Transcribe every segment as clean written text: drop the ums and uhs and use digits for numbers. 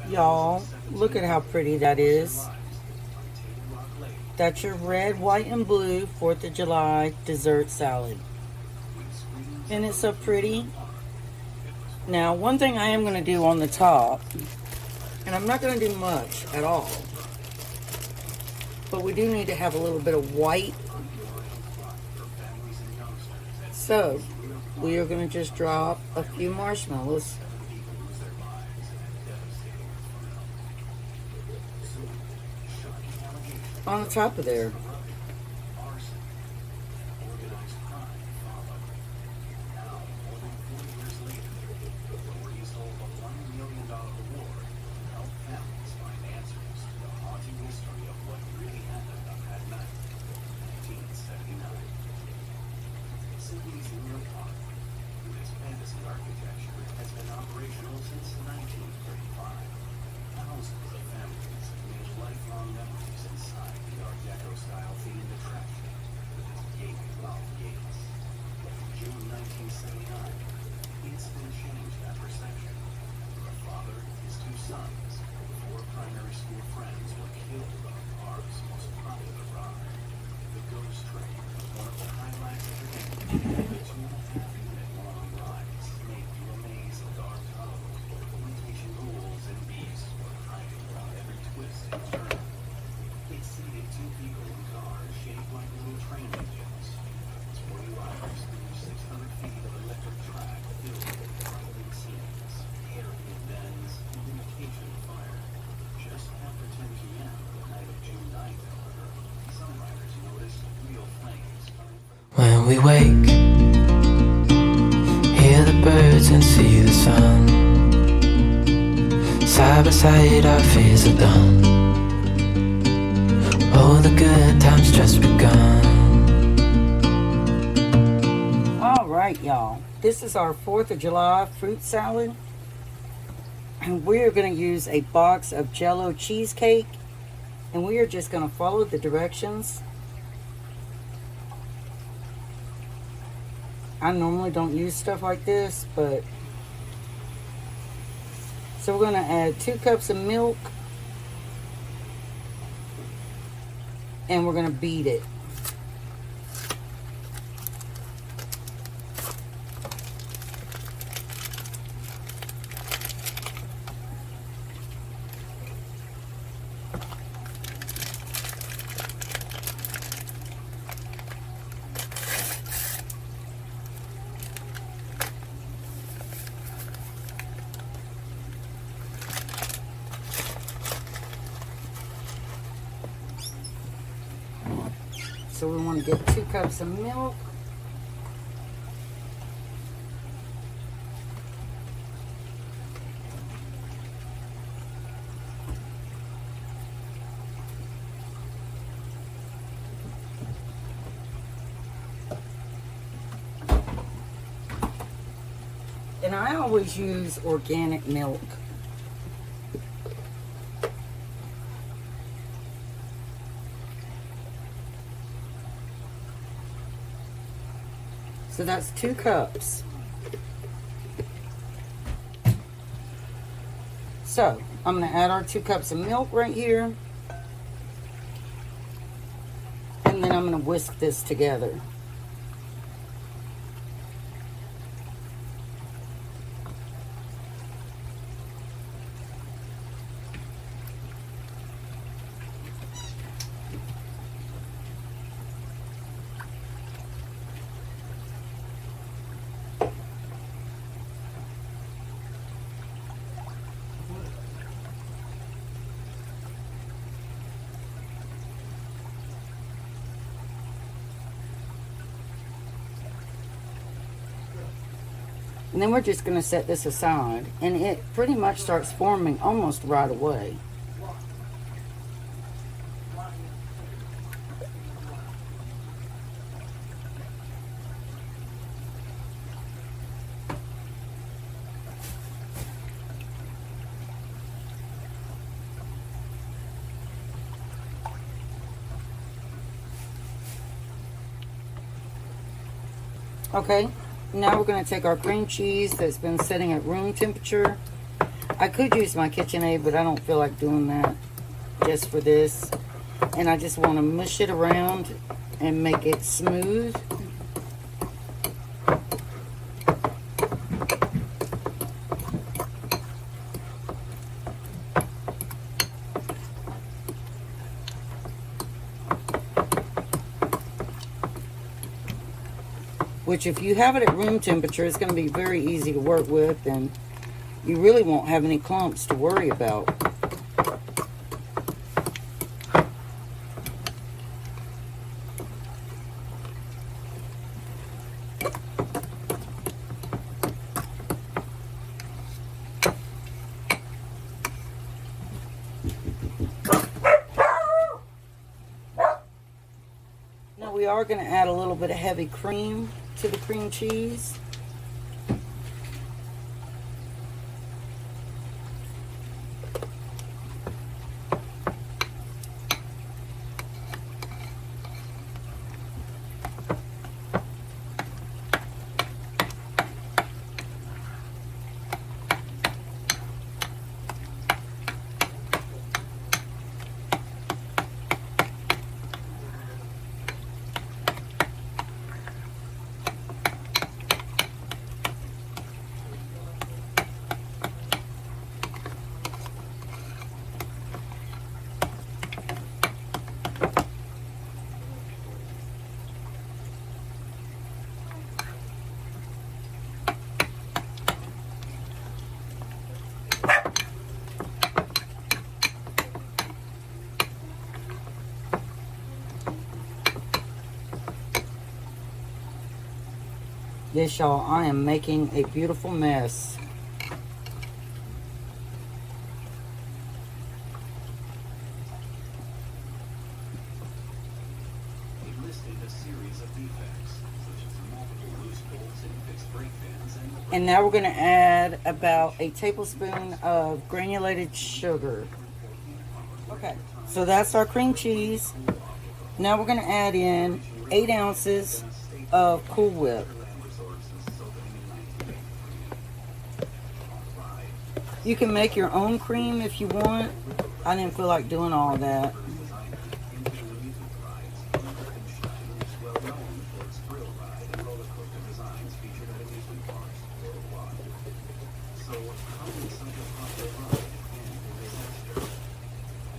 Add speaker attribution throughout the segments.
Speaker 1: Y'all, look at how pretty that is. That's your red, white, and blue 4th of July dessert salad. And it's so pretty. Now, one thing I am going to do on the top, and I'm not going to do much at all, but we do need to have a little bit of white. So, we are going to just drop a few marshmallows on the top of there.
Speaker 2: When we wake, hear the birds and see the sun. Side by side our fears are done. Oh, the good times just begun.
Speaker 1: Alright, y'all. This is our 4th of July fruit salad. And we're going to use a box of Jello cheesecake. And we are just going to follow the directions. I normally don't use stuff like this, but... So we're going to add 2 cups of milk. And we're going to beat it. So we want to get 2 cups of milk. And I always use organic milk. So that's 2 cups. So I'm going to add our 2 cups of milk right here. And then I'm going to whisk this together. And then we're just going to set this aside. And it pretty much starts forming almost right away. Okay. Now we're going to take our cream cheese that's been sitting at room temperature. I could use my KitchenAid, but I don't feel like doing that just for this. And I just want to mush it around and make it smooth. Which, if you have it at room temperature, it's going to be very easy to work with, and you really won't have any clumps to worry about. Now we are going to add a little bit of heavy cream to the cream cheese. Yes, y'all, I am making a beautiful mess. And now we're going to add about a tablespoon of granulated sugar. Okay, so that's our cream cheese. Now we're going to add in 8 ounces of Cool Whip. You can make your own cream if you want. I didn't feel like doing all that.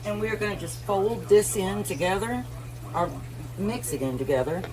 Speaker 1: And we're going to just fold this in together, or mix it in together.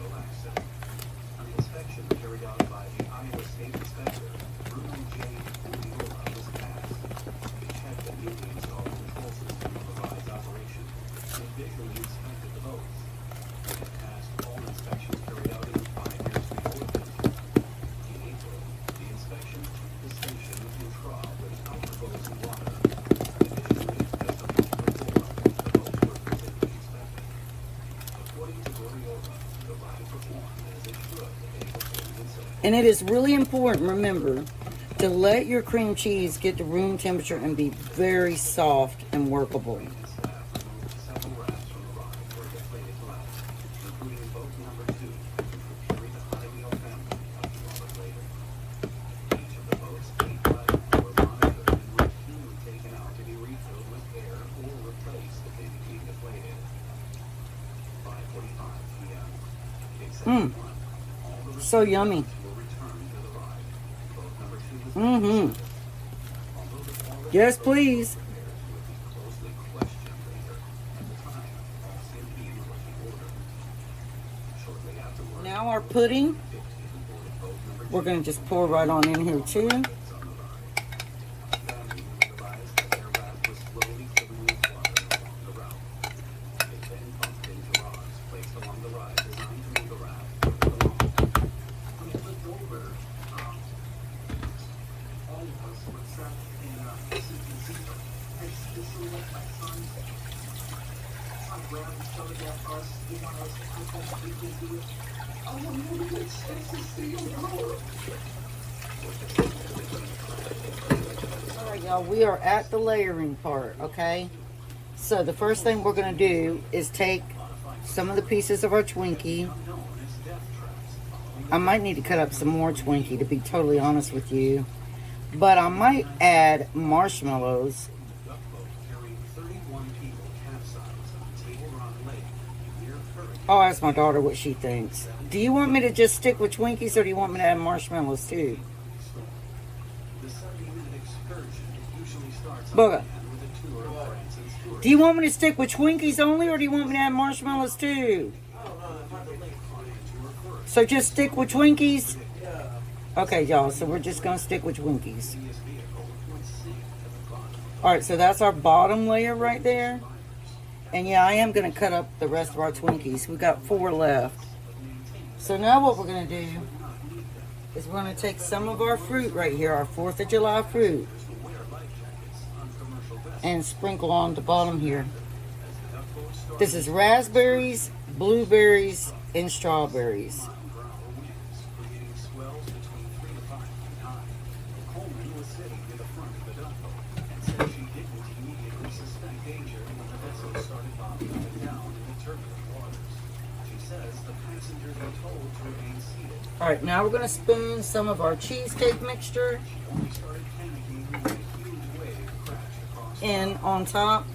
Speaker 1: And it is really important, remember, to let your cream cheese get to room temperature and be very soft and workable. So yummy. Yes, please. Now our pudding, we're going to just pour right on in here too. Alright, y'all, we are at the layering part, okay? So the first thing we're going to do is take some of the pieces of our Twinkie. I might need to cut up some more Twinkie, to be totally honest with you. But I might add marshmallows. I'll ask my daughter what she thinks. Do you want me to just stick with Twinkies, or do you want me to add marshmallows too? Booga. Do you want me to stick with Twinkies only, or do you want me to add marshmallows too? So just stick with Twinkies? Okay, y'all, so we're just going to stick with Twinkies. Alright, so that's our bottom layer right there. And yeah, I am going to cut up the rest of our Twinkies. We've got 4 left. So now what we're going to do is we're going to take some of our fruit right here, our 4th of July fruit, and sprinkle on the bottom here. This is raspberries, blueberries, and strawberries. Alright, now we're going to spoon some of our cheesecake mixture in on top.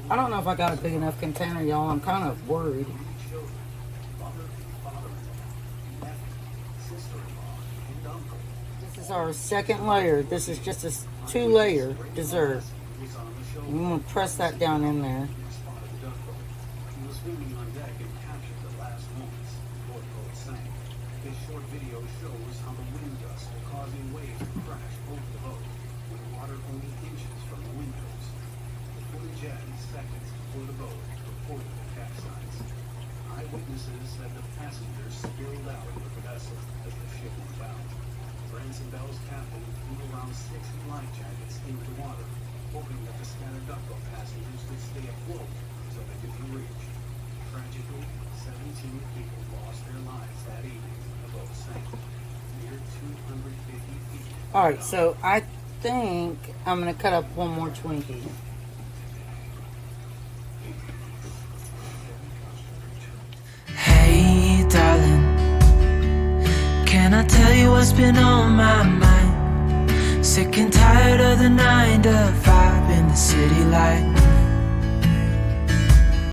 Speaker 1: I don't know if I got a big enough container, y'all. I'm kind of worried. This is our 2nd layer. This is just a 2-layer dessert. I'm going to press that down in there. This short video shows how the wind gusts are causing waves to crash over the boat with water only inches from the windows. The footage ends seconds before the boat reported the capsize. Eyewitnesses said the passengers spilled out of the vessel as the ship went out. Branson Bell's captain threw around 60 life jackets into the water, hoping that the scattered duckboat passengers would stay afloat so they could be reached. Tragically, 17 people lost their lives that evening. Alright, so I think I'm going to cut up one more Twinkie.
Speaker 2: Hey, darling, can I tell you what's been on my mind? Sick and tired of the 9 to 5 in the city light.